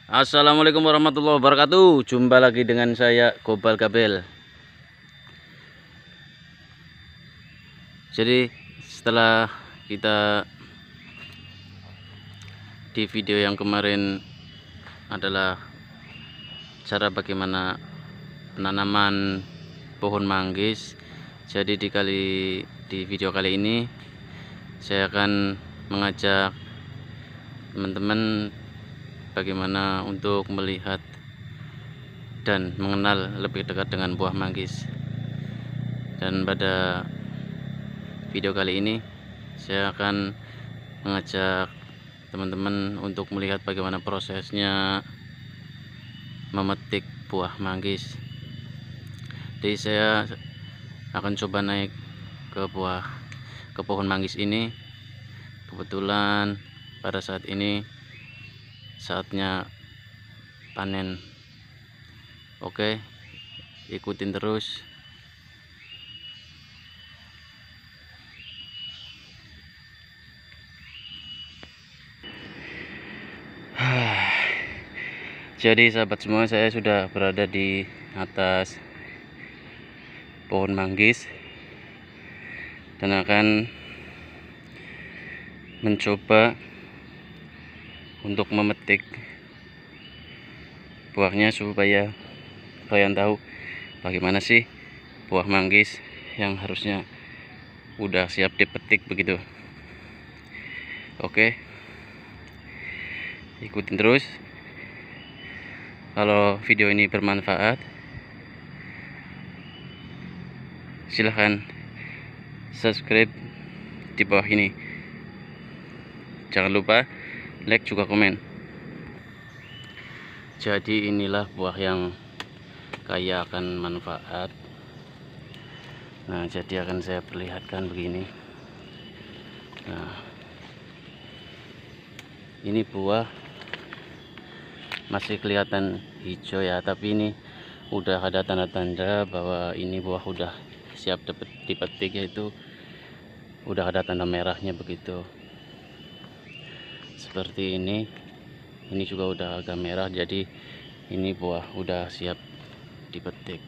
Assalamualaikum warahmatullahi wabarakatuh. Jumpa lagi dengan saya Gobal Gabel. Jadi setelah kita di video yang kemarin adalah cara bagaimana penanaman pohon manggis. Jadi di video kali ini saya akan mengajak teman-teman bagaimana untuk melihat dan mengenal lebih dekat dengan buah manggis. Dan pada video kali ini saya akan mengajak teman-teman untuk melihat bagaimana prosesnya memetik buah manggis. Jadi saya akan coba naik ke pohon manggis ini. Kebetulan pada saat ini saatnya panen. Oke, ikutin terus. Jadi sahabat semua, saya sudah berada di atas pohon manggis dan akan mencoba untuk memetik buahnya supaya kalian tahu bagaimana sih buah manggis yang harusnya udah siap dipetik begitu. Oke, ikutin terus. Kalau video ini bermanfaat, silahkan subscribe di bawah ini. Jangan lupa like juga komen. Jadi inilah buah yang kaya akan manfaat. Nah, jadi akan saya perlihatkan begini. Nah, ini buah masih kelihatan hijau ya, tapi ini udah ada tanda-tanda bahwa ini buah udah siap dipetik, yaitu udah ada tanda merahnya begitu. Seperti ini juga udah agak merah, jadi ini buah udah siap dipetik.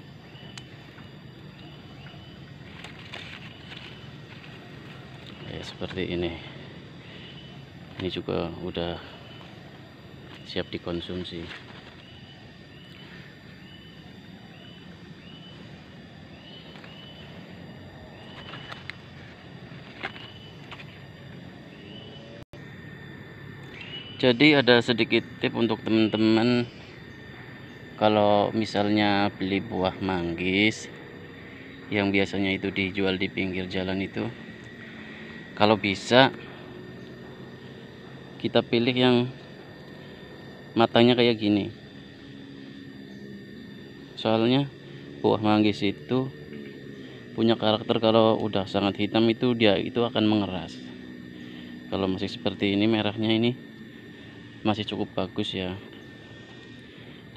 Ya, seperti ini juga udah siap dikonsumsi. Jadi ada sedikit tip untuk teman-teman, kalau misalnya beli buah manggis yang biasanya itu dijual di pinggir jalan itu, kalau bisa kita pilih yang matanya kayak gini. Soalnya buah manggis itu punya karakter, kalau udah sangat hitam itu dia itu akan mengeras. Kalau masih seperti ini merahnya, ini masih cukup bagus ya.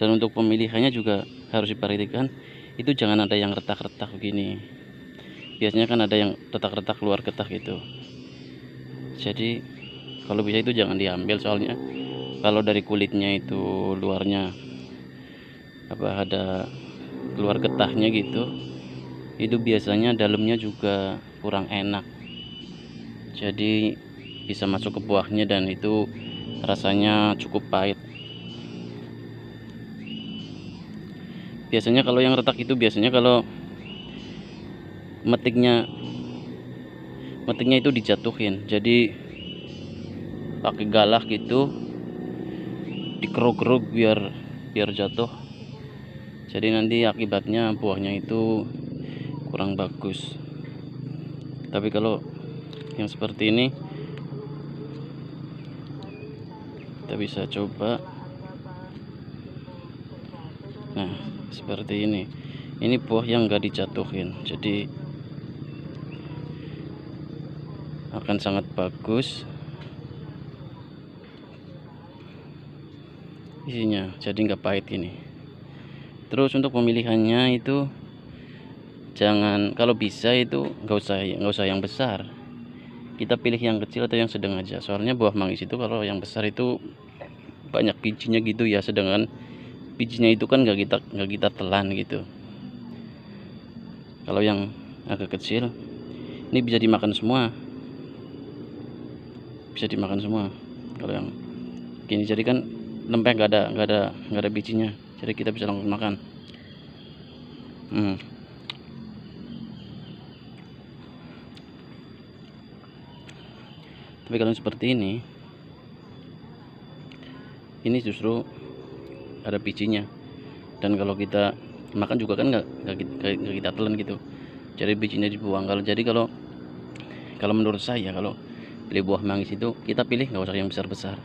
Dan untuk pemilihannya juga harus diperhatikan, itu jangan ada yang retak-retak begini. Biasanya kan ada yang retak-retak keluar getah gitu. Jadi kalau bisa itu jangan diambil, soalnya kalau dari kulitnya itu luarnya ada keluar getahnya gitu, itu biasanya dalamnya juga kurang enak. Jadi bisa masuk ke buahnya dan itu rasanya cukup pahit. Biasanya kalau yang retak itu biasanya kalau metiknya itu dijatuhin, jadi pakai galah gitu, dikeruk-keruk biar jatuh. Jadi nanti akibatnya buahnya itu kurang bagus. Tapi kalau yang seperti ini kita bisa coba. Nah, seperti ini buah yang enggak dijatuhin, jadi akan sangat bagus isinya, jadi nggak pahit ini. Terus untuk pemilihannya itu jangan, kalau bisa itu nggak usah yang besar, kita pilih yang kecil atau yang sedang aja. Soalnya buah manggis itu kalau yang besar itu banyak bijinya gitu ya, sedangkan bijinya itu kan nggak kita telan gitu. Kalau yang agak kecil ini bisa dimakan semua, kalau yang gini jadi kan lempeng, nggak ada bijinya, jadi kita bisa langsung makan. Tapi kalau seperti ini justru ada bijinya, dan kalau kita makan juga kan nggak kita telan gitu, jadi bijinya dibuang. Kalau menurut saya, kalau beli buah manggis itu kita pilih nggak usah yang besar-besar.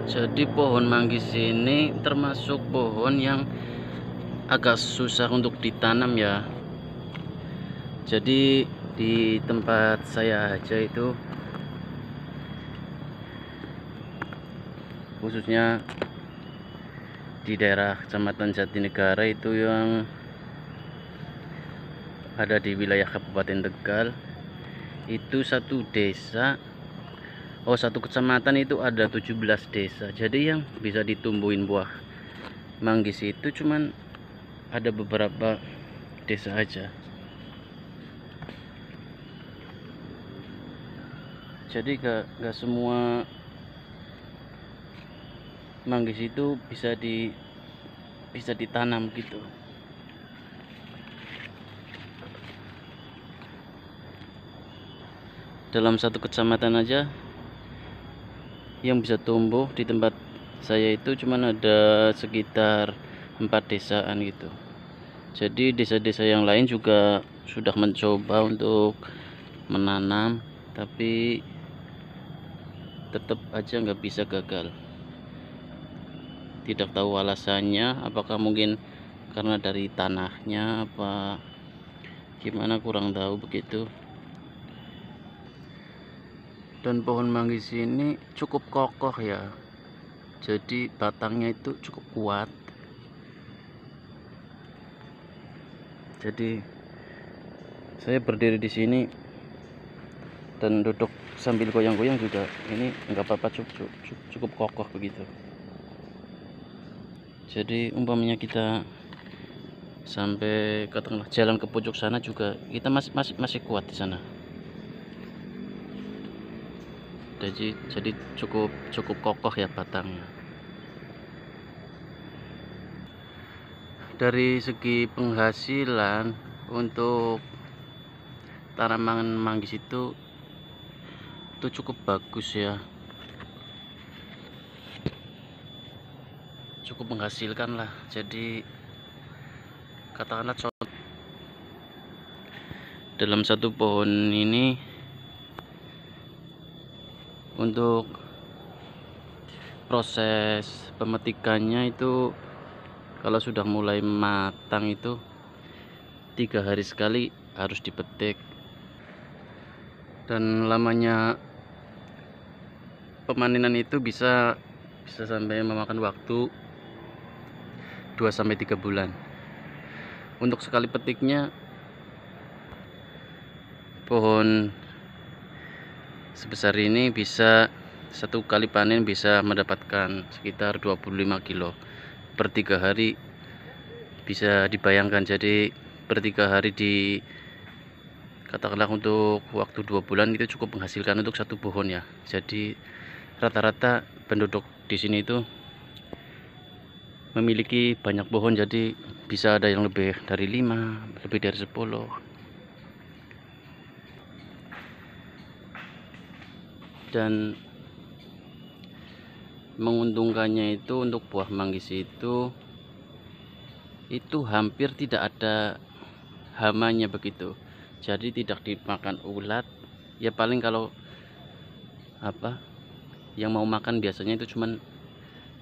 Jadi pohon manggis ini termasuk pohon yang agak susah untuk ditanam ya. Jadi di tempat saya aja itu, khususnya di daerah Kecamatan Jatinegara itu yang ada di wilayah Kabupaten Tegal, itu satu kecamatan itu ada 17 desa. Jadi yang bisa ditumbuhin buah manggis itu cuman ada beberapa desa aja. Jadi gak semua manggis itu bisa ditanam gitu. Dalam satu kecamatan aja yang bisa tumbuh di tempat saya itu cuman ada sekitar 4 desaan gitu. Jadi desa-desa yang lain juga sudah mencoba untuk menanam, tapi tetap aja nggak bisa, gagal. Tidak tahu alasannya, apakah mungkin karena dari tanahnya apa gimana, kurang tahu begitu. Dan pohon manggis ini cukup kokoh ya, jadi batangnya itu cukup kuat. Jadi saya berdiri di sini dan duduk sambil goyang-goyang juga ini nggak apa-apa, cukup kokoh begitu. Jadi umpamanya kita sampai ke tengah jalan ke pojok sana juga kita masih kuat di sana. Jadi cukup kokoh ya batangnya. Dari segi penghasilan untuk tanaman manggis itu cukup bagus ya, cukup menghasilkan lah. Jadi katakanlah dalam satu pohon ini untuk proses pemetikannya itu, kalau sudah mulai matang itu 3 hari sekali harus dipetik, dan lamanya pemanenan itu bisa sampai memakan waktu 2-3 bulan. Untuk sekali petiknya, pohon sebesar ini bisa satu kali panen bisa mendapatkan sekitar 25 kilo per 3 hari. Bisa dibayangkan, jadi per 3 hari katakanlah untuk waktu 2 bulan itu cukup menghasilkan untuk satu pohon ya. Jadi rata-rata penduduk di sini itu memiliki banyak pohon, jadi bisa ada yang lebih dari 5, lebih dari 10. Dan menguntungkannya itu untuk buah manggis itu hampir tidak ada hamanya begitu. Jadi tidak dimakan ulat ya, paling kalau yang mau makan biasanya itu cuman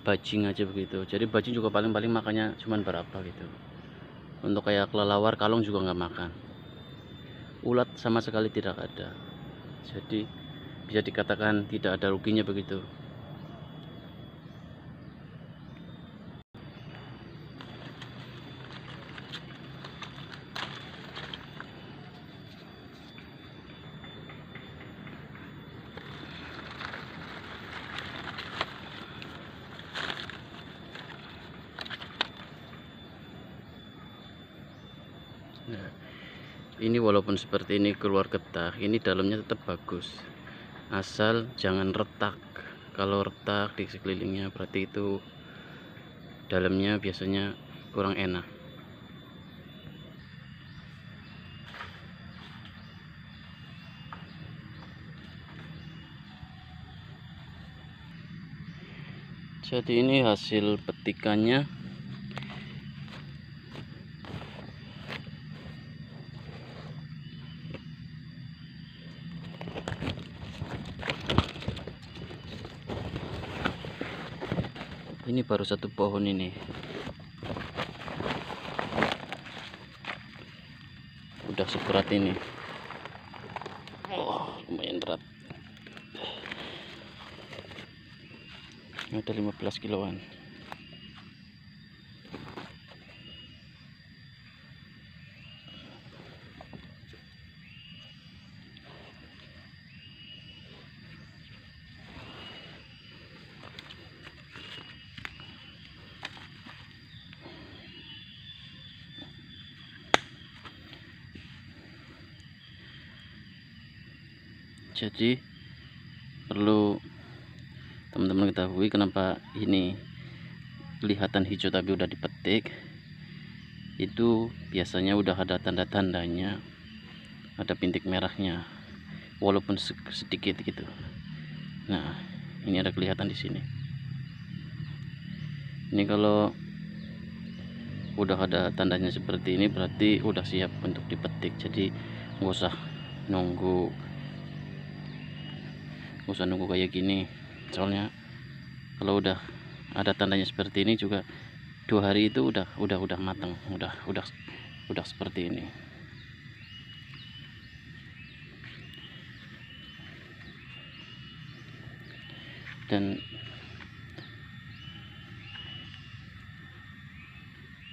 bajing aja begitu. Jadi bajing juga paling makannya cuman berapa gitu. Untuk kayak kelelawar, kalong juga nggak makan. Ulat sama sekali tidak ada. Jadi bisa dikatakan tidak ada ruginya begitu. Ini walaupun seperti ini keluar getah, ini dalamnya tetap bagus, asal jangan retak. Kalau retak di sekelilingnya berarti itu dalamnya biasanya kurang enak. Jadi ini hasil petikannya. Ini baru satu pohon ini. Udah seberat ini. Oh, lumayan berat. Ada 15 kiloan. Jadi perlu teman-teman ketahui kenapa ini kelihatan hijau tapi udah dipetik. Itu biasanya udah ada tanda-tandanya, ada bintik merahnya walaupun sedikit gitu. Nah, ini ada kelihatan di sini. Ini kalau udah ada tandanya seperti ini berarti udah siap untuk dipetik. Jadi nggak usah nunggu kayak gini, soalnya kalau udah ada tandanya seperti ini juga 2 hari itu udah matang, udah seperti ini. Dan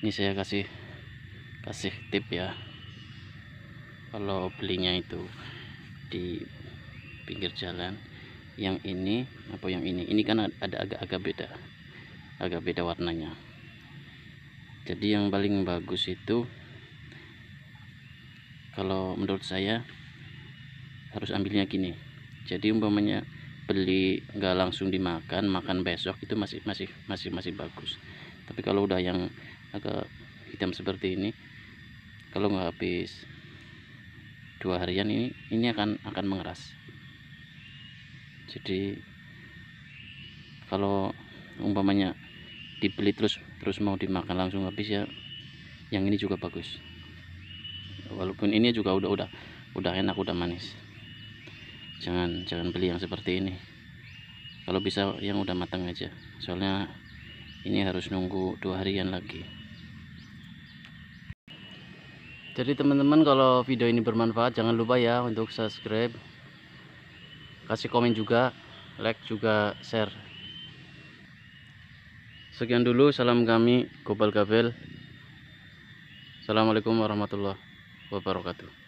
ini saya kasih tip ya, kalau belinya itu di pinggir jalan, yang ini apa yang ini kan ada agak beda warnanya. Jadi yang paling bagus itu kalau menurut saya harus ambilnya gini. Jadi umpamanya beli nggak langsung dimakan, makan besok itu masih bagus. Tapi kalau udah yang agak hitam seperti ini, kalau nggak habis 2 harian ini akan mengeras. Jadi kalau umpamanya dibeli terus mau dimakan langsung habis ya, yang ini juga bagus. Walaupun ini juga udah enak, udah manis. Jangan beli yang seperti ini. Kalau bisa yang udah matang aja. Soalnya ini harus nunggu 2 harian lagi. Jadi teman-teman, kalau video ini bermanfaat jangan lupa ya untuk subscribe, kasih komen juga, like juga, share. Sekian dulu, salam kami Gobal Gabel. Assalamualaikum warahmatullahi wabarakatuh.